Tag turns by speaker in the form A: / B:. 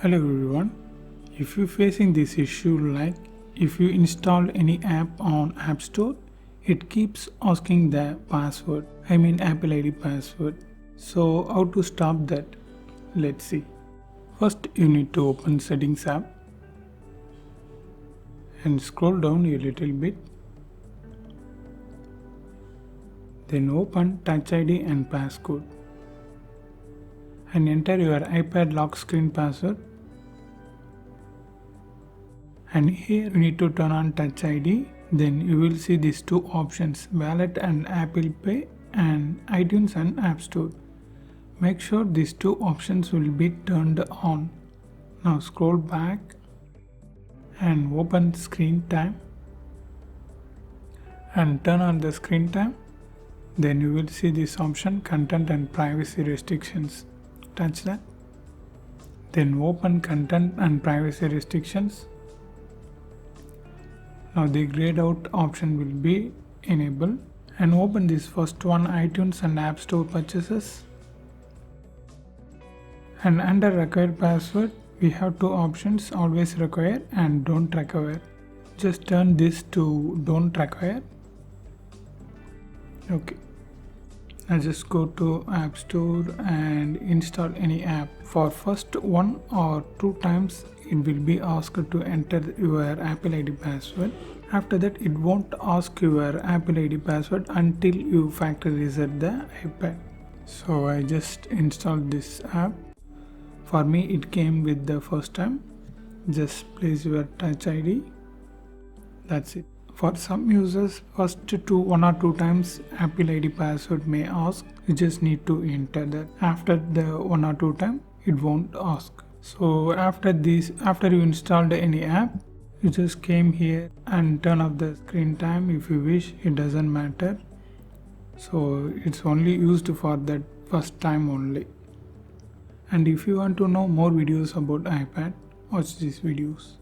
A: Hello everyone. If you're facing this issue, like if you install any app on App Store, it keeps asking the password, Apple ID password. So how to stop that? Let's see. First you need to open Settings app and scroll down a little bit. Then open Touch ID and passcode and enter your iPad lock screen password. And here you need to turn on Touch ID. Then you will see these two options, Wallet and Apple Pay, and iTunes and App Store. Make sure these two options will be turned on. Now scroll back and open Screen Time and turn on the Screen Time. Then you will see this option, Content and Privacy Restrictions. Touch that. Then open Content and Privacy Restrictions. Now the grayed out option will be enabled, and open this first one, iTunes and App Store purchases. And under required password we have two options, always require and don't require. Just turn this to don't require. Okay. Now just go to App Store and install any app. For first 1 or 2 times it will be asked to enter your Apple ID password. After that it won't ask your Apple ID password until you factory reset the iPad. So I just installed this app. For me it came with the first time. Just place your Touch ID. That's it. For some users, first 1 or 2 times Apple ID password may ask. You just need to enter that. After the 1 or 2 times, it won't ask. So after you installed any app, you just came here and turn off the screen time if you wish. It doesn't matter. So it's only used for that first time only. And if you want to know more videos about iPad, watch these videos.